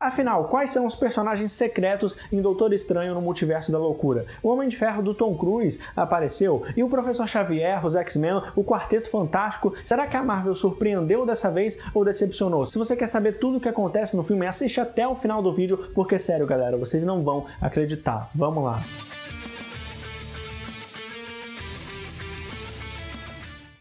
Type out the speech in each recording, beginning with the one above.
Afinal, quais são os personagens secretos em Doutor Estranho no Multiverso da Loucura? O Homem de Ferro do Tom Cruise apareceu e o Professor Xavier, os X-Men, o Quarteto Fantástico. Será que a Marvel surpreendeu dessa vez ou decepcionou? Se você quer saber tudo o que acontece no filme, assiste até o final do vídeo, porque sério galera, vocês não vão acreditar. Vamos lá!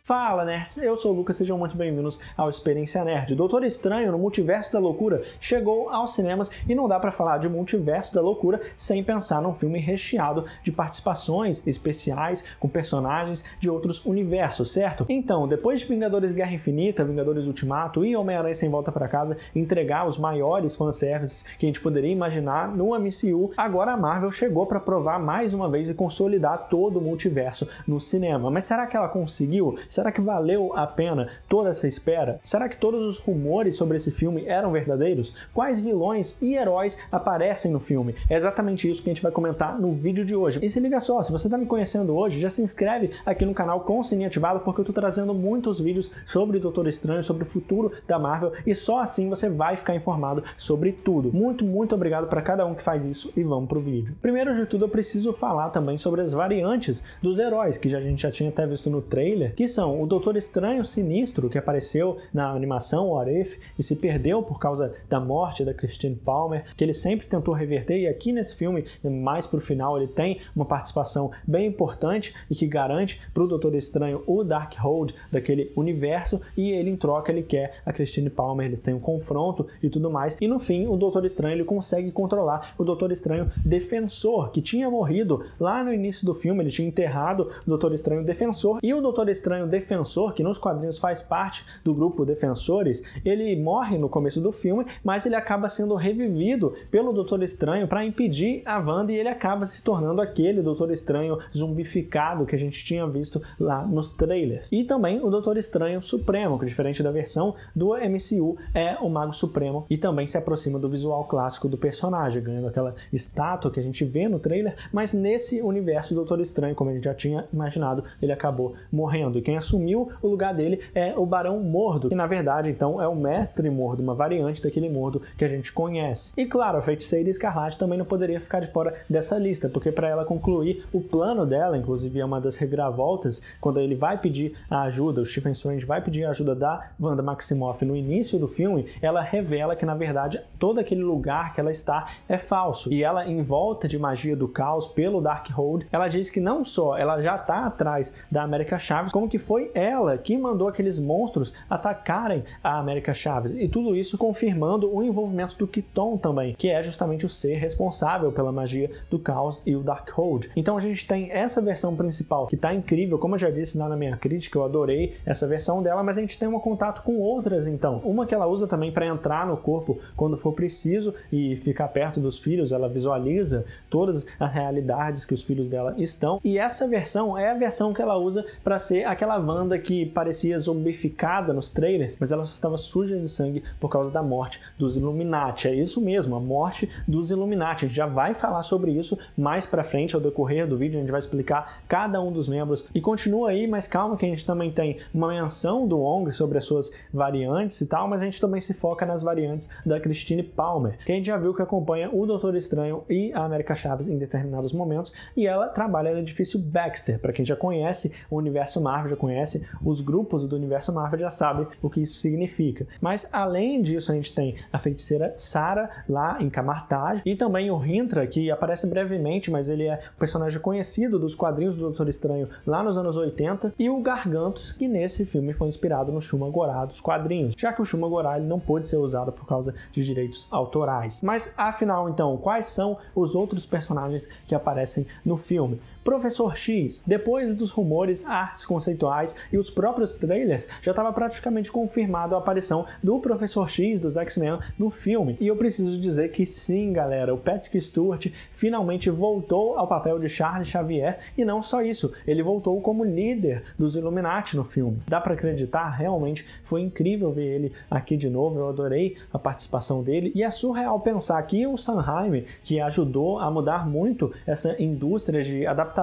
Fala nerds, eu sou o Lucas, sejam muito bem-vindos ao Experiência Nerd. Doutor Estranho no Multiverso da Loucura chegou aos cinemas e não dá pra falar de Multiverso da Loucura sem pensar num filme recheado de participações especiais com personagens de outros universos, certo? Então, depois de Vingadores Guerra Infinita, Vingadores Ultimato e Homem-Aranha Sem Volta Pra Casa entregar os maiores fanservices que a gente poderia imaginar no MCU, agora a Marvel chegou pra provar mais uma vez e consolidar todo o multiverso no cinema. Mas será que ela conseguiu? Será que valeu a pena toda essa espera? Será que todos os rumores sobre esse filme eram verdadeiros? Quais vilões e heróis aparecem no filme? É exatamente isso que a gente vai comentar no vídeo de hoje. E se liga só, se você está me conhecendo hoje, já se inscreve aqui no canal com o sininho ativado, porque eu estou trazendo muitos vídeos sobre Doutor Estranho, sobre o futuro da Marvel, e só assim você vai ficar informado sobre tudo. Muito obrigado para cada um que faz isso e vamos pro vídeo. Primeiro de tudo, eu preciso falar também sobre as variantes dos heróis, que a gente já tinha até visto no trailer, que são o Doutor Estranho Sinistro, que apareceu na animação What If e se perdeu por causa da morte da Christine Palmer, que ele sempre tentou reverter, e aqui nesse filme, mais pro final, ele tem uma participação bem importante e que garante pro Doutor Estranho o Darkhold daquele universo, e ele em troca ele quer a Christine Palmer, eles têm um confronto e tudo mais, e no fim o Doutor Estranho ele consegue controlar o Doutor Estranho Defensor, que tinha morrido lá no início do filme, ele tinha enterrado o Doutor Estranho Defensor, e o Doutor Estranho Defensor, que nos quadrinhos faz parte do grupo Defensores, ele morre no começo do filme, mas ele acaba sendo revivido pelo Doutor Estranho para impedir a Wanda, e ele acaba se tornando aquele Doutor Estranho zumbificado que a gente tinha visto lá nos trailers. E também o Doutor Estranho Supremo, que diferente da versão do MCU, é o Mago Supremo e também se aproxima do visual clássico do personagem, ganhando aquela estátua que a gente vê no trailer, mas nesse universo do Doutor Estranho, como a gente já tinha imaginado, ele acabou morrendo. E quem assumiu o lugar dele é o Barão Mordo, que na verdade então é o Mestre Mordo, uma variante daquele Mordo que a gente conhece. E claro, a Feiticeira Escarlate também não poderia ficar de fora dessa lista, porque para ela concluir o plano dela, inclusive é uma das reviravoltas, quando ele vai pedir a ajuda, o Stephen Strange vai pedir a ajuda da Wanda Maximoff no início do filme, ela revela que na verdade todo aquele lugar que ela está é falso, e ela, em volta de magia do caos pelo Darkhold, ela diz que não só ela já está atrás da América Chaves, como que foi ela que mandou aqueles monstros atacarem a América Chaves, e tudo isso confirmando o envolvimento do Kiton também, que é justamente o ser responsável pela magia do caos e o Darkhold. Então a gente tem essa versão principal que tá incrível, como eu já disse lá na minha crítica, eu adorei essa versão dela, mas a gente tem um contato com outras então. Uma que ela usa também para entrar no corpo quando for preciso e ficar perto dos filhos, ela visualiza todas as realidades que os filhos dela estão, e essa versão é a versão que ela usa para ser aquela Wanda que parecia zombificada nos trailers, mas ela só estava suja de sangue por causa da morte dos Illuminati. É isso mesmo, a morte dos Illuminati. A gente já vai falar sobre isso mais pra frente, ao decorrer do vídeo, a gente vai explicar cada um dos membros. E continua aí, mas calma que a gente também tem uma menção do Wong sobre as suas variantes e tal, mas a gente também se foca nas variantes da Christine Palmer, que a gente já viu que acompanha o Doutor Estranho e a América Chaves em determinados momentos, e ela trabalha no edifício Baxter. Para quem já conhece o universo Marvel, já conhece os grupos do universo Marvel, já sabe o que isso significa. Mas além disso, a gente tem a feiticeira Sara lá em Camartage, e também o Rintra, que aparece brevemente, mas ele é um personagem conhecido dos quadrinhos do Doutor Estranho lá nos anos 80, e o Gargantos, que nesse filme foi inspirado no Shuma-Gorath dos quadrinhos, já que o Shuma-Gorath ele não pôde ser usado por causa de direitos autorais. Mas afinal, então, quais são os outros personagens que aparecem no filme? Professor X, depois dos rumores, artes conceituais e os próprios trailers, já estava praticamente confirmado a aparição do Professor X dos X-Men no filme. E eu preciso dizer que sim, galera, o Patrick Stewart finalmente voltou ao papel de Charles Xavier, e não só isso, ele voltou como líder dos Illuminati no filme. Dá para acreditar? Realmente foi incrível ver ele aqui de novo, eu adorei a participação dele, e é surreal pensar que o Sanheim, que ajudou a mudar muito essa indústria de adaptações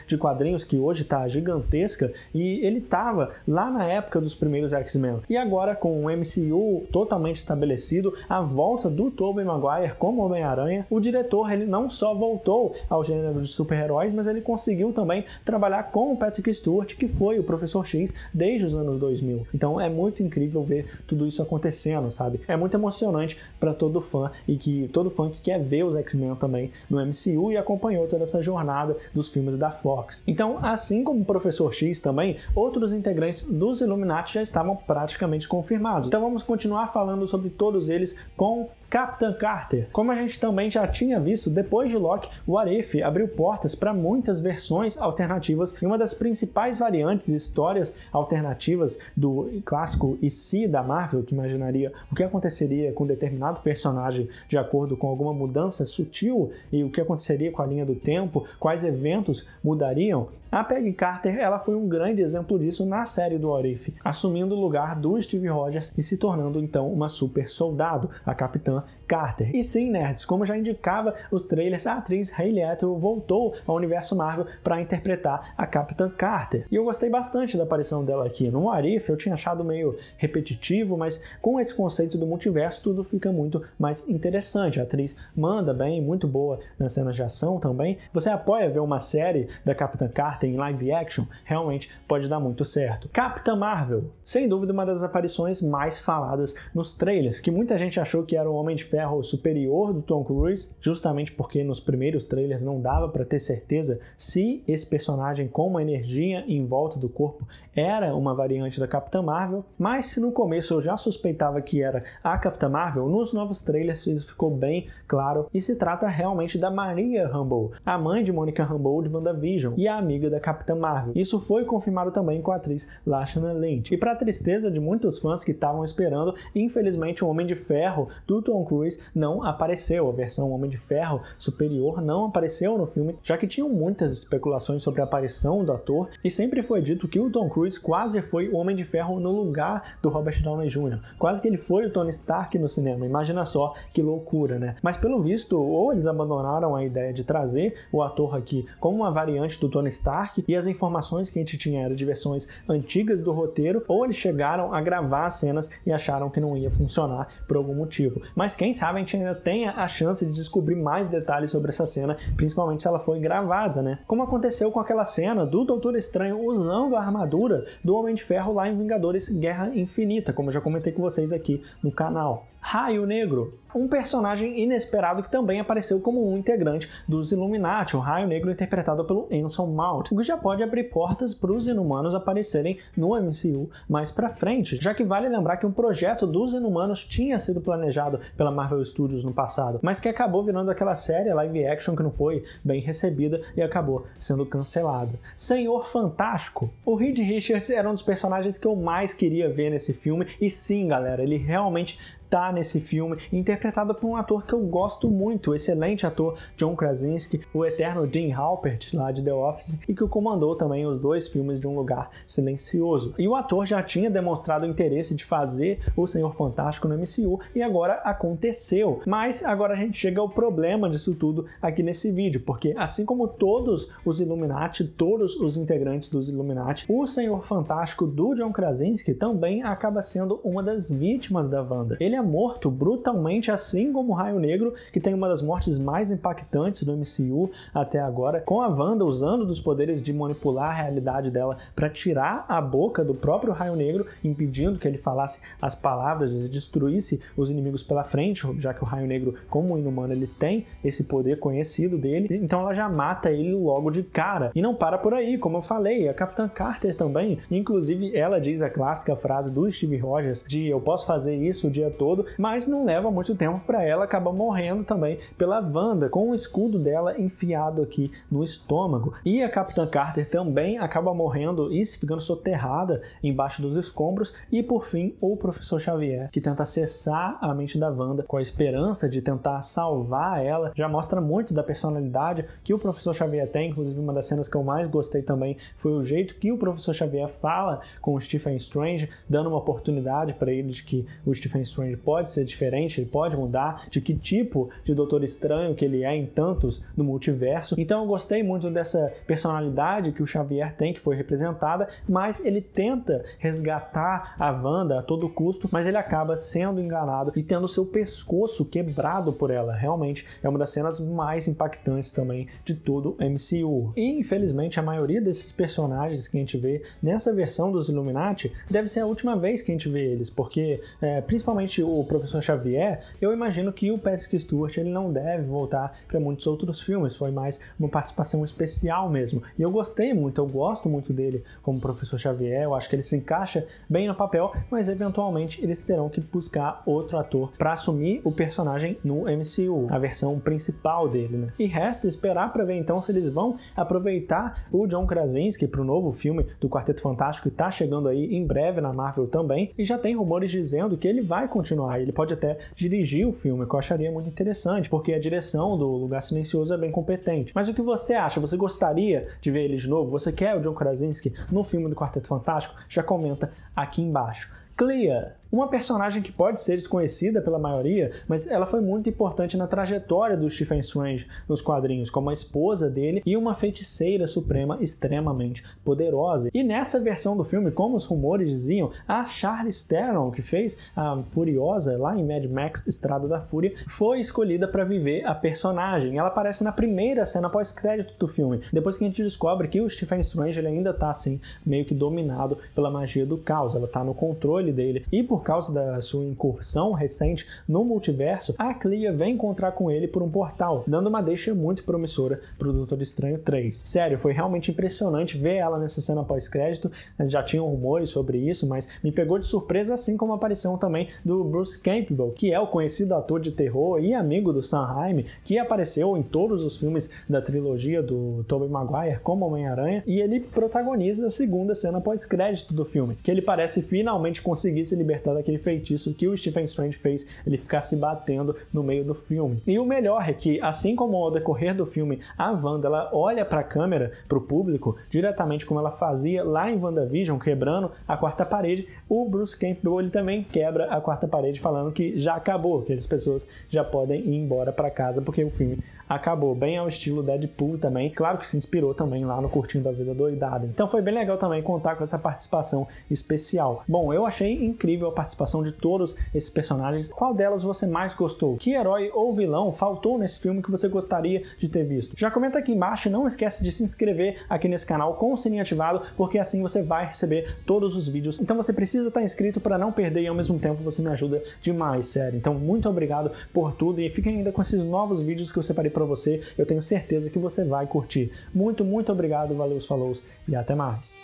de quadrinhos que hoje está gigantesca, e que ele estava lá na época dos primeiros X-Men. E agora, com o MCU totalmente estabelecido, a volta do Tobey Maguire como Homem-Aranha, o diretor ele não só voltou ao gênero de super-heróis, mas ele conseguiu também trabalhar com o Patrick Stewart, que foi o Professor X desde os anos 2000. Então é muito incrível ver tudo isso acontecendo, sabe? É muito emocionante para todo fã e que todo fã que quer ver os X-Men também no MCU e acompanhou toda essa jornada dos filmes da Fox. Então, assim como o Professor X também, outros integrantes dos Illuminati já estavam praticamente confirmados. Então vamos continuar falando sobre todos eles com Capitã Carter. Como a gente também já tinha visto, depois de Loki, o What If abriu portas para muitas versões alternativas e uma das principais variantes e histórias alternativas do clássico E se da Marvel, que imaginaria o que aconteceria com determinado personagem de acordo com alguma mudança sutil e o que aconteceria com a linha do tempo, quais eventos mudariam. A Peggy Carter ela foi um grande exemplo disso na série do What If, assumindo o lugar do Steve Rogers e se tornando então uma super soldado, a Capitã Carter. E sim, nerds, como já indicava os trailers, a atriz Hayley Atwell voltou ao universo Marvel para interpretar a Capitã Carter. E eu gostei bastante da aparição dela aqui. No What If eu tinha achado meio repetitivo, mas com esse conceito do multiverso tudo fica muito mais interessante. A atriz manda bem, muito boa nas cenas de ação também. Você apoia ver uma série da Capitã Carter em live action? Realmente pode dar muito certo. Capitã Marvel, sem dúvida uma das aparições mais faladas nos trailers, que muita gente achou que era o Homem de Ferro superior do Tom Cruise, justamente porque nos primeiros trailers não dava para ter certeza se esse personagem com uma energia em volta do corpo era uma variante da Capitã Marvel, mas se no começo eu já suspeitava que era a Capitã Marvel, nos novos trailers isso ficou bem claro e se trata realmente da Maria Rambeau, a mãe de Monica Rambeau de WandaVision e a amiga da Capitã Marvel. Isso foi confirmado também com a atriz Lashana Lynch. E para a tristeza de muitos fãs que estavam esperando, infelizmente o Homem de Ferro do Tom Cruise não apareceu. A versão Homem de Ferro superior não apareceu no filme, já que tinham muitas especulações sobre a aparição do ator e sempre foi dito que o Tom Cruise quase foi o Homem de Ferro no lugar do Robert Downey Jr. Quase que ele foi o Tony Stark no cinema. Imagina só que loucura, né? Mas pelo visto, ou eles abandonaram a ideia de trazer o ator aqui como uma variante do Tony Stark e as informações que a gente tinha eram de versões antigas do roteiro, ou eles chegaram a gravar as cenas e acharam que não ia funcionar por algum motivo. Mas quem sabe a gente ainda tenha a chance de descobrir mais detalhes sobre essa cena, principalmente se ela foi gravada, né? Como aconteceu com aquela cena do Doutor Estranho usando a armadura do Homem de Ferro lá em Vingadores Guerra Infinita, como eu já comentei com vocês aqui no canal. Raio Negro, um personagem inesperado que também apareceu como um integrante dos Illuminati, o Raio Negro interpretado pelo Anson Mount, o que já pode abrir portas para os Inumanos aparecerem no MCU mais pra frente, já que vale lembrar que um projeto dos Inumanos tinha sido planejado pela Marvel Studios no passado, mas que acabou virando aquela série live action que não foi bem recebida e acabou sendo cancelada. Senhor Fantástico, o Reed Richards era um dos personagens que eu mais queria ver nesse filme, e sim, galera, ele realmente tá nesse filme, interpretado por um ator que eu gosto muito, o excelente ator John Krasinski, o eterno Dean Halpert lá de The Office, e que comandou também os 2 filmes de Um Lugar Silencioso. E o ator já tinha demonstrado interesse de fazer o Senhor Fantástico no MCU e agora aconteceu. Mas agora a gente chega ao problema disso tudo aqui nesse vídeo, porque assim como todos os Illuminati, todos os integrantes dos Illuminati, o Senhor Fantástico do John Krasinski também acaba sendo uma das vítimas da Wanda. Ele é morto brutalmente, assim como o Raio Negro, que tem uma das mortes mais impactantes do MCU até agora, com a Wanda usando dos poderes de manipular a realidade dela para tirar a boca do próprio Raio Negro, impedindo que ele falasse as palavras e destruísse os inimigos pela frente, já que o Raio Negro, como inumano, ele tem esse poder conhecido dele, então ela já mata ele logo de cara. E não para por aí, como eu falei, a Capitã Carter também, inclusive ela diz a clássica frase do Steve Rogers de eu posso fazer isso o dia todo, mas não leva muito tempo para ela acabar morrendo também pela Wanda, com o escudo dela enfiado aqui no estômago. E a Capitã Carter também acaba morrendo e ficando soterrada embaixo dos escombros. E por fim, o Professor Xavier, que tenta acessar a mente da Wanda com a esperança de tentar salvar ela, já mostra muito da personalidade que o Professor Xavier tem. Inclusive, uma das cenas que eu mais gostei também foi o jeito que o Professor Xavier fala com o Stephen Strange, dando uma oportunidade para ele de que o Stephen Strange Ele pode ser diferente, ele pode mudar, de que tipo de Doutor Estranho que ele é em tantos no multiverso. Então eu gostei muito dessa personalidade que o Xavier tem, que foi representada, mas ele tenta resgatar a Wanda a todo custo, mas ele acaba sendo enganado e tendo seu pescoço quebrado por ela. Realmente é uma das cenas mais impactantes também de todo o MCU. E infelizmente a maioria desses personagens que a gente vê nessa versão dos Illuminati deve ser a última vez que a gente vê eles, porque principalmente o Professor Xavier, eu imagino que o Patrick Stewart ele não deve voltar para muitos outros filmes, foi mais uma participação especial mesmo. E eu gostei muito, eu gosto muito dele como Professor Xavier, eu acho que ele se encaixa bem no papel, mas eventualmente eles terão que buscar outro ator para assumir o personagem no MCU, a versão principal dele, né? E resta esperar para ver então se eles vão aproveitar o John Krasinski para o novo filme do Quarteto Fantástico, que está chegando aí em breve na Marvel também, e já tem rumores dizendo que ele vai continuar, ele pode até dirigir o filme, que eu acharia muito interessante, porque a direção do Lugar Silencioso é bem competente. Mas o que você acha? Você gostaria de ver ele de novo? Você quer o John Krasinski no filme do Quarteto Fantástico? Já comenta aqui embaixo. Clea, uma personagem que pode ser desconhecida pela maioria, mas ela foi muito importante na trajetória do Stephen Strange nos quadrinhos, como a esposa dele e uma feiticeira suprema extremamente poderosa. E nessa versão do filme, como os rumores diziam, a Charlize Theron, que fez a Furiosa lá em Mad Max Estrada da Fúria, foi escolhida para viver a personagem. Ela aparece na primeira cena pós-crédito do filme, depois que a gente descobre que o Stephen Strange ele ainda está assim, meio que dominado pela magia do caos, ela está no controle dele, e por causa da sua incursão recente no multiverso, a Clea vem encontrar com ele por um portal, dando uma deixa muito promissora pro Doutor Estranho 3. Sério, foi realmente impressionante ver ela nessa cena pós-crédito, já tinham rumores sobre isso, mas me pegou de surpresa, assim como a aparição também do Bruce Campbell, que é o conhecido ator de terror e amigo do Sam Raimi, que apareceu em todos os filmes da trilogia do Tobey Maguire como Homem-Aranha, e ele protagoniza a segunda cena pós-crédito do filme, que ele parece finalmente conseguir se libertar daquele feitiço que o Stephen Strange fez ele ficar se batendo no meio do filme. E o melhor é que, assim como ao decorrer do filme, a Wanda ela olha para a câmera, para o público, diretamente como ela fazia lá em WandaVision, quebrando a quarta parede, o Bruce Campbell ele também quebra a quarta parede falando que já acabou, que as pessoas já podem ir embora para casa porque o filme acabou, bem ao estilo Deadpool também, claro que se inspirou também lá no Curtindo a Vida Doidada. Então foi bem legal também contar com essa participação especial. Bom, eu achei incrível a participação de todos esses personagens. Qual delas você mais gostou? Que herói ou vilão faltou nesse filme que você gostaria de ter visto? Já comenta aqui embaixo e não esquece de se inscrever aqui nesse canal com o sininho ativado, porque assim você vai receber todos os vídeos. Então você precisa estar inscrito para não perder e ao mesmo tempo você me ajuda demais, sério. Então muito obrigado por tudo e fiquem ainda com esses novos vídeos que eu separei para você. Eu tenho certeza que você vai curtir. Muito obrigado, valeu, falou e até mais.